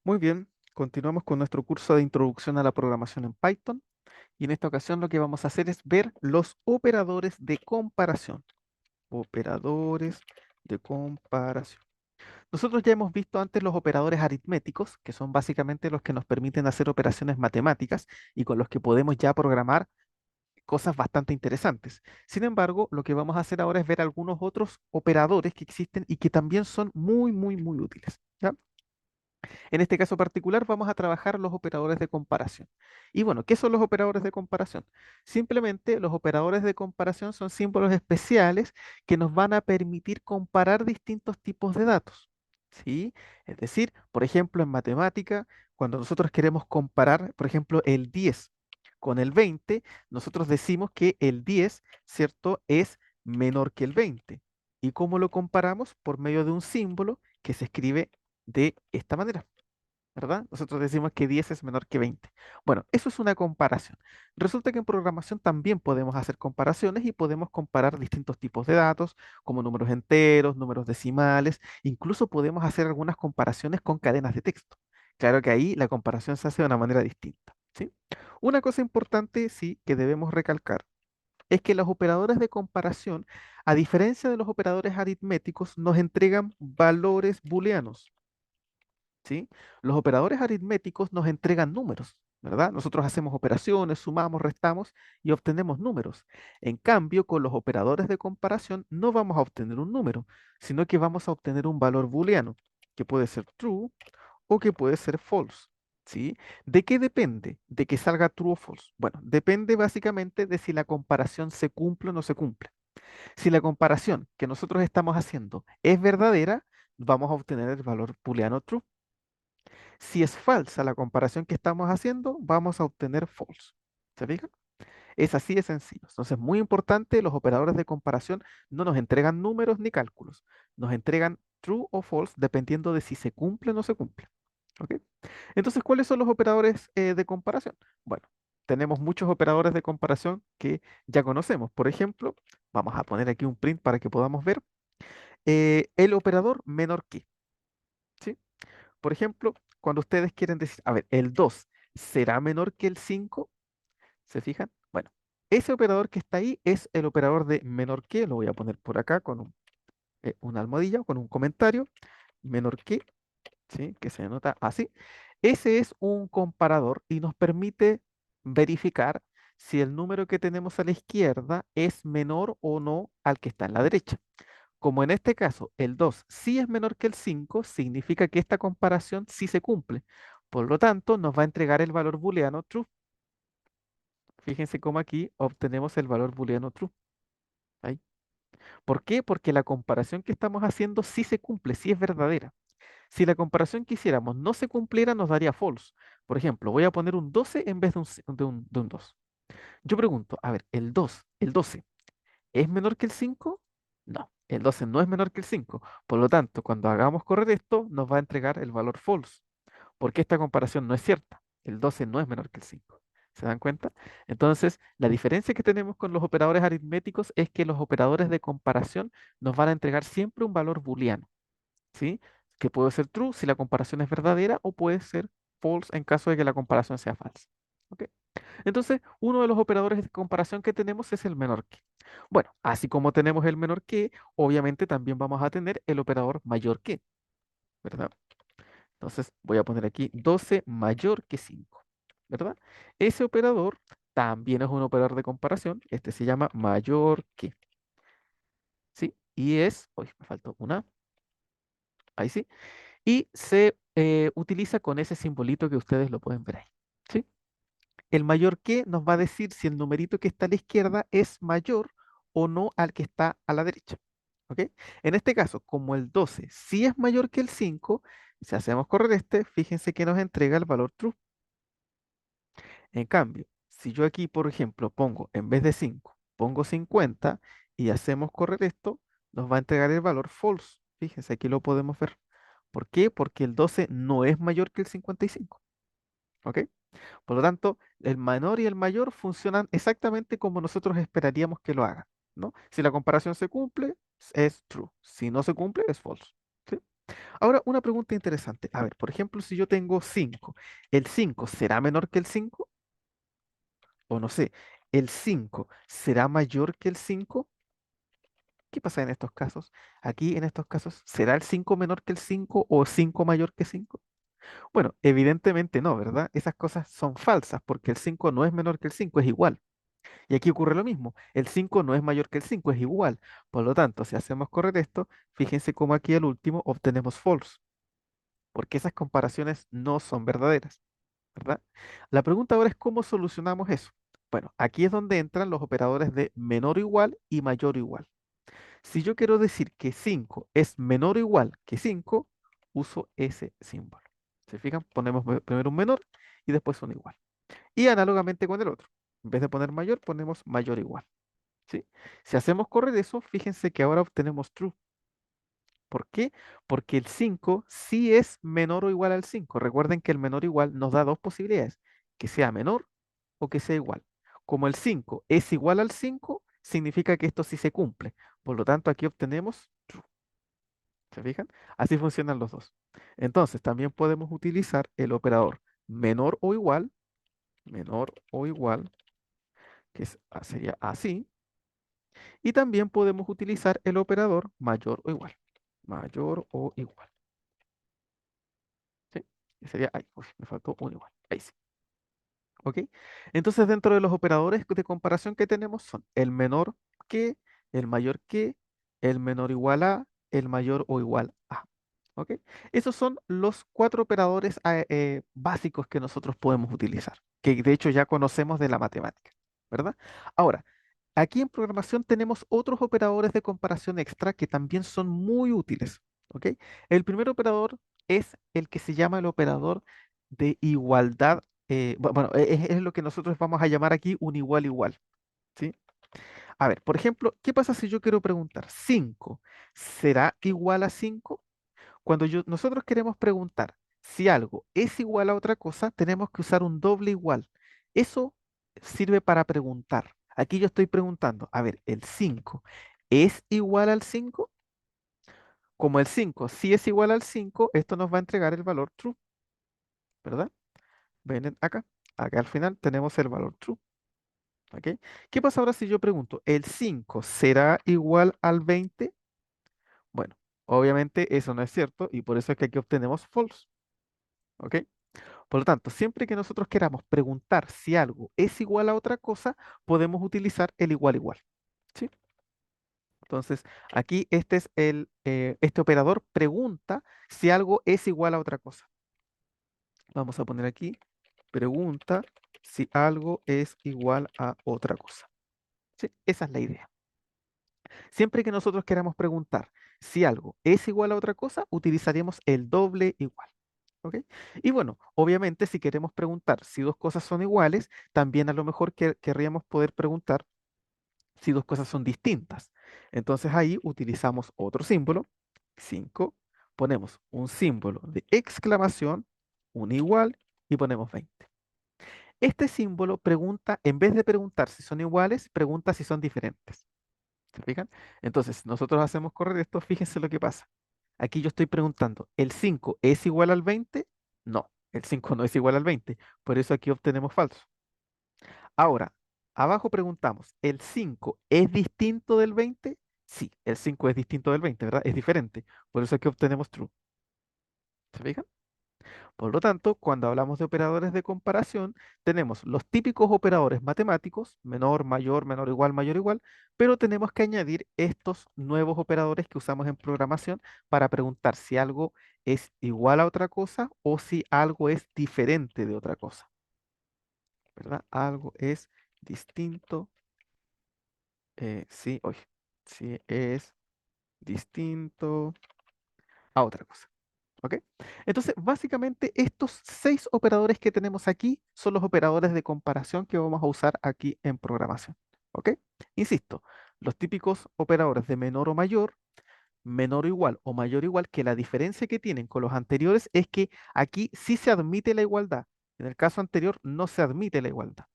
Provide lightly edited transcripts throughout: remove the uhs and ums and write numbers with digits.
Muy bien, continuamos con nuestro curso de introducción a la programación en Python y en esta ocasión lo que vamos a hacer es ver los operadores de comparación. Operadores de comparación. Nosotros ya hemos visto antes los operadores aritméticos, que son básicamente los que nos permiten hacer operaciones matemáticas y con los que podemos ya programar cosas bastante interesantes. Sin embargo, lo que vamos a hacer ahora es ver algunos otros operadores que existen y que también son muy útiles. ¿Ya? En este caso particular vamos a trabajar los operadores de comparación. Y bueno, ¿qué son los operadores de comparación? Simplemente los operadores de comparación son símbolos especiales que nos van a permitir comparar distintos tipos de datos. ¿Sí? Es decir, por ejemplo, en matemática, cuando nosotros queremos comparar, por ejemplo, el 10 con el 20, nosotros decimos que el 10, ¿cierto?, es menor que el 20. ¿Y cómo lo comparamos? Por medio de un símbolo que se escribe de esta manera. ¿Verdad? Nosotros decimos que 10 es menor que 20. Bueno, eso es una comparación. Resulta que en programación también podemos hacer comparaciones y podemos comparar distintos tipos de datos, como números enteros, números decimales, incluso podemos hacer algunas comparaciones con cadenas de texto. Claro que ahí la comparación se hace de una manera distinta, ¿sí? Una cosa importante, sí, que debemos recalcar es que los operadores de comparación, a diferencia de los operadores aritméticos, nos entregan valores booleanos. ¿Sí? Los operadores aritméticos nos entregan números, ¿verdad? Nosotros hacemos operaciones, sumamos, restamos y obtenemos números. En cambio, con los operadores de comparación no vamos a obtener un número, sino que vamos a obtener un valor booleano, que puede ser true o que puede ser false. ¿Sí? ¿De qué depende? De que salga true o false. Bueno, depende básicamente de si la comparación se cumple o no se cumple. Si la comparación que nosotros estamos haciendo es verdadera, vamos a obtener el valor booleano true. Si es falsa la comparación que estamos haciendo, vamos a obtener false. ¿Se fijan? Es así de sencillo. Entonces, muy importante, los operadores de comparación no nos entregan números ni cálculos. Nos entregan true o false dependiendo de si se cumple o no se cumple. ¿Ok? Entonces, ¿cuáles son los operadores de comparación? Bueno, tenemos muchos operadores de comparación que ya conocemos. Por ejemplo, vamos a poner aquí un print para que podamos ver el operador menor que. ¿Sí? Por ejemplo, cuando ustedes quieren decir, a ver, el 2 será menor que el 5, ¿se fijan? Bueno, ese operador que está ahí es el operador de menor que, lo voy a poner por acá con una almohadilla, con un comentario, menor que, ¿sí? Que se nota así. Ese es un comparador y nos permite verificar si el número que tenemos a la izquierda es menor o no al que está en la derecha. Como en este caso el 2 sí es menor que el 5, significa que esta comparación sí se cumple. Por lo tanto, nos va a entregar el valor booleano true. Fíjense cómo aquí obtenemos el valor booleano true. Ahí. ¿Por qué? Porque la comparación que estamos haciendo sí se cumple, sí es verdadera. Si la comparación que hiciéramos no se cumpliera, nos daría false. Por ejemplo, voy a poner un 12 en vez de un 2. Yo pregunto, a ver, el 12. ¿Es menor que el 5? No, el 12 no es menor que el 5. Por lo tanto, cuando hagamos correr esto, nos va a entregar el valor false, porque esta comparación no es cierta. El 12 no es menor que el 5. ¿Se dan cuenta? Entonces, la diferencia que tenemos con los operadores aritméticos es que los operadores de comparación nos van a entregar siempre un valor booleano, ¿sí? Que puede ser true si la comparación es verdadera o puede ser false en caso de que la comparación sea falsa. ¿Ok? Entonces, uno de los operadores de comparación que tenemos es el menor que. Bueno, así como tenemos el menor que, obviamente también vamos a tener el operador mayor que, ¿verdad? Entonces, voy a poner aquí 12 mayor que 5, ¿verdad? Ese operador también es un operador de comparación. Este se llama mayor que, ¿sí? Y es, uy, me faltó una, ahí sí. Y se utiliza con ese simbolito que ustedes lo pueden ver ahí, ¿sí? El mayor que nos va a decir si el numerito que está a la izquierda es mayor o no al que está a la derecha. ¿Ok? En este caso, como el 12 sí es mayor que el 5, si hacemos correr este, fíjense que nos entrega el valor true. En cambio, si yo aquí, por ejemplo, pongo en vez de 5, pongo 50 y hacemos correr esto, nos va a entregar el valor false. Fíjense, aquí lo podemos ver. ¿Por qué? Porque el 12 no es mayor que el 55. ¿Ok? Por lo tanto, el menor y el mayor funcionan exactamente como nosotros esperaríamos que lo hagan, ¿no? Si la comparación se cumple, es true. Si no se cumple, es false. ¿Sí? Ahora, una pregunta interesante. A ver, por ejemplo, si yo tengo 5, ¿el 5 será menor que el 5? O no sé, ¿el 5 será mayor que el 5? ¿Qué pasa en estos casos? Aquí, en estos casos, ¿será el 5 menor que el 5 o 5 mayor que 5? Bueno, evidentemente no, ¿verdad? Esas cosas son falsas porque el 5 no es menor que el 5, es igual. Y aquí ocurre lo mismo. El 5 no es mayor que el 5, es igual. Por lo tanto, si hacemos correr esto, fíjense cómo aquí al último obtenemos false, porque esas comparaciones no son verdaderas, ¿verdad? La pregunta ahora es cómo solucionamos eso. Bueno, aquí es donde entran los operadores de menor o igual y mayor o igual. Si yo quiero decir que 5 es menor o igual que 5, uso ese símbolo. ¿Se fijan? Ponemos primero un menor y después un igual. Y análogamente con el otro. En vez de poner mayor, ponemos mayor o igual. ¿Sí? Si hacemos correr eso, fíjense que ahora obtenemos true. ¿Por qué? Porque el 5 sí es menor o igual al 5. Recuerden que el menor o igual nos da dos posibilidades, que sea menor o que sea igual. Como el 5 es igual al 5, significa que esto sí se cumple. Por lo tanto, aquí obtenemos true. ¿Se fijan? Así funcionan los dos. Entonces, también podemos utilizar el operador menor o igual, que sería así. Y también podemos utilizar el operador mayor o igual. Mayor o igual. ¿Sí? Que sería, ay, uy, me faltó un igual. Ahí sí. ¿Ok? Entonces, dentro de los operadores de comparación que tenemos son el menor que, el mayor que, el menor igual a, el mayor o igual a. ¿Ok? Esos son los cuatro operadores básicos que nosotros podemos utilizar, que de hecho ya conocemos de la matemática, ¿verdad? Ahora, aquí en programación tenemos otros operadores de comparación extra que también son muy útiles, ¿ok? El primer operador es el que se llama el operador de igualdad. Bueno, es lo que nosotros vamos a llamar aquí un igual igual, ¿sí? A ver, por ejemplo, ¿qué pasa si yo quiero preguntar, ¿5 será igual a 5? Cuando nosotros queremos preguntar si algo es igual a otra cosa, tenemos que usar un doble igual. Eso sirve para preguntar. Aquí yo estoy preguntando, a ver, ¿el 5 es igual al 5? Como el 5 sí es igual al 5, esto nos va a entregar el valor true, ¿verdad? Ven acá. Acá al final tenemos el valor true. ¿Ok? ¿Qué pasa ahora si yo pregunto, ¿el 5 será igual al 20? Bueno, obviamente eso no es cierto y por eso es que aquí obtenemos false. ¿Ok? Por lo tanto, siempre que nosotros queramos preguntar si algo es igual a otra cosa, podemos utilizar el igual igual. ¿Sí? Entonces, aquí este operador pregunta si algo es igual a otra cosa. Vamos a poner aquí, pregunta si algo es igual a otra cosa. ¿Sí? Esa es la idea. Siempre que nosotros queramos preguntar si algo es igual a otra cosa, utilizaríamos el doble igual. ¿Ok? Y bueno, obviamente si queremos preguntar si dos cosas son iguales, también a lo mejor querríamos poder preguntar si dos cosas son distintas. Entonces ahí utilizamos otro símbolo, 5, ponemos un símbolo de exclamación, un igual y ponemos 20. Este símbolo pregunta, en vez de preguntar si son iguales, pregunta si son diferentes. ¿Se fijan? Entonces, nosotros hacemos correr esto, fíjense lo que pasa. Aquí yo estoy preguntando, ¿el 5 es igual al 20? No, el 5 no es igual al 20. Por eso aquí obtenemos falso. Ahora, abajo preguntamos, ¿el 5 es distinto del 20? Sí, el 5 es distinto del 20, ¿verdad? Es diferente. Por eso aquí obtenemos true. ¿Se fijan? Por lo tanto, cuando hablamos de operadores de comparación, tenemos los típicos operadores matemáticos, menor igual, mayor igual, pero tenemos que añadir estos nuevos operadores que usamos en programación para preguntar si algo es igual a otra cosa o si algo es diferente de otra cosa, ¿verdad? Algo es distinto, sí, oye, si es distinto a otra cosa. ¿Ok? Entonces, básicamente estos seis operadores que tenemos aquí son los operadores de comparación que vamos a usar aquí en programación. ¿Ok? Insisto, los típicos operadores de menor o igual o mayor o igual, que la diferencia que tienen con los anteriores es que aquí sí se admite la igualdad. En el caso anterior no se admite la igualdad.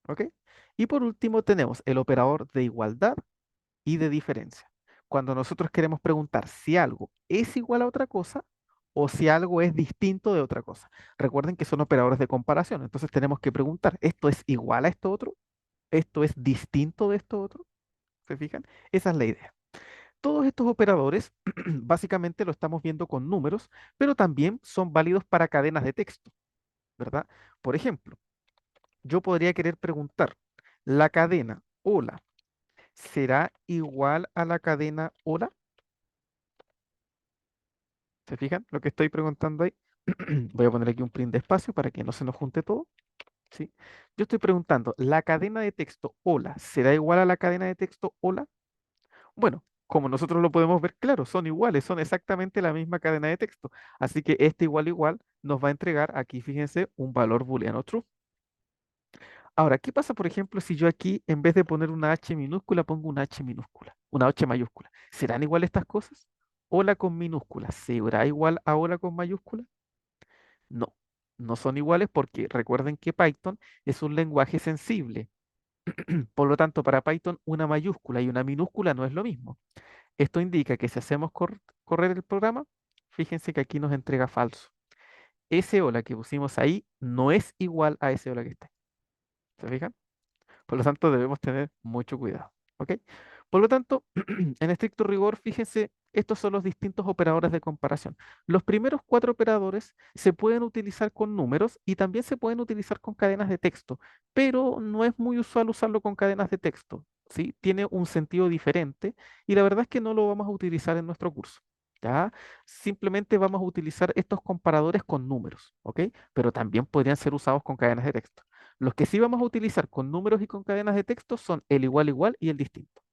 ¿Ok? Y por último tenemos el operador de igualdad y de diferencia. cuando nosotros queremos preguntar si algo es igual a otra cosa o si algo es distinto de otra cosa. Recuerden que son operadores de comparación, entonces tenemos que preguntar, ¿esto es igual a esto otro? ¿Esto es distinto de esto otro? ¿Se fijan? Esa es la idea. Todos estos operadores básicamente lo estamos viendo con números, pero también son válidos para cadenas de texto, ¿verdad? Por ejemplo, yo podría querer preguntar, ¿la cadena hola será igual a la cadena hola? ¿Se fijan lo que estoy preguntando ahí? Voy a poner aquí un print de espacio para que no se nos junte todo, ¿sí? Yo estoy preguntando, ¿la cadena de texto hola será igual a la cadena de texto hola? Bueno, como nosotros lo podemos ver, claro, son iguales, son exactamente la misma cadena de texto. Así que este igual igual nos va a entregar aquí, fíjense, un valor booleano true. Ahora, ¿qué pasa, por ejemplo, si yo aquí, en vez de poner una H minúscula, pongo una H minúscula, una H mayúscula? ¿Serán igual estas cosas? Hola con minúscula, ¿será igual a hola con mayúscula? No, no son iguales porque recuerden que Python es un lenguaje sensible. Por lo tanto, para Python una mayúscula y una minúscula no es lo mismo. Esto indica que si hacemos correr el programa, fíjense que aquí nos entrega falso. Ese hola que pusimos ahí no es igual a ese hola que está ahí. ¿Se fijan? Por lo tanto, debemos tener mucho cuidado. ¿Ok? Por lo tanto, en estricto rigor, fíjense, estos son los distintos operadores de comparación. Los primeros cuatro operadores se pueden utilizar con números y también se pueden utilizar con cadenas de texto, pero no es muy usual usarlo con cadenas de texto. ¿Sí? Tiene un sentido diferente y la verdad es que no lo vamos a utilizar en nuestro curso. ¿Ya? Simplemente vamos a utilizar estos comparadores con números, ¿ok? Pero también podrían ser usados con cadenas de texto. Los que sí vamos a utilizar con números y con cadenas de texto son el igual igual y el distinto,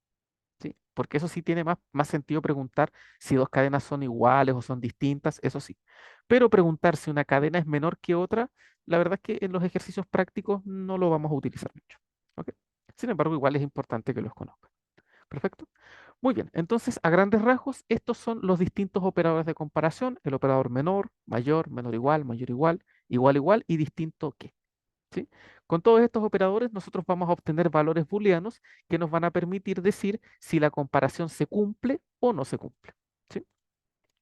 ¿sí? Porque eso sí tiene más sentido preguntar si dos cadenas son iguales o son distintas, eso sí. Pero preguntar si una cadena es menor que otra, la verdad es que en los ejercicios prácticos no lo vamos a utilizar mucho, ¿ok? Sin embargo, igual es importante que los conozcan. Perfecto. Muy bien, entonces a grandes rasgos, estos son los distintos operadores de comparación, el operador menor igual, igual igual y distinto que. ¿Sí? Con todos estos operadores nosotros vamos a obtener valores booleanos que nos van a permitir decir si la comparación se cumple o no se cumple. ¿Sí?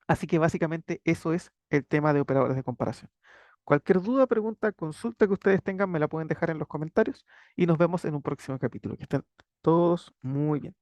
Así que básicamente eso es el tema de operadores de comparación. Cualquier duda, pregunta, consulta que ustedes tengan me la pueden dejar en los comentarios y nos vemos en un próximo capítulo. Que estén todos muy bien.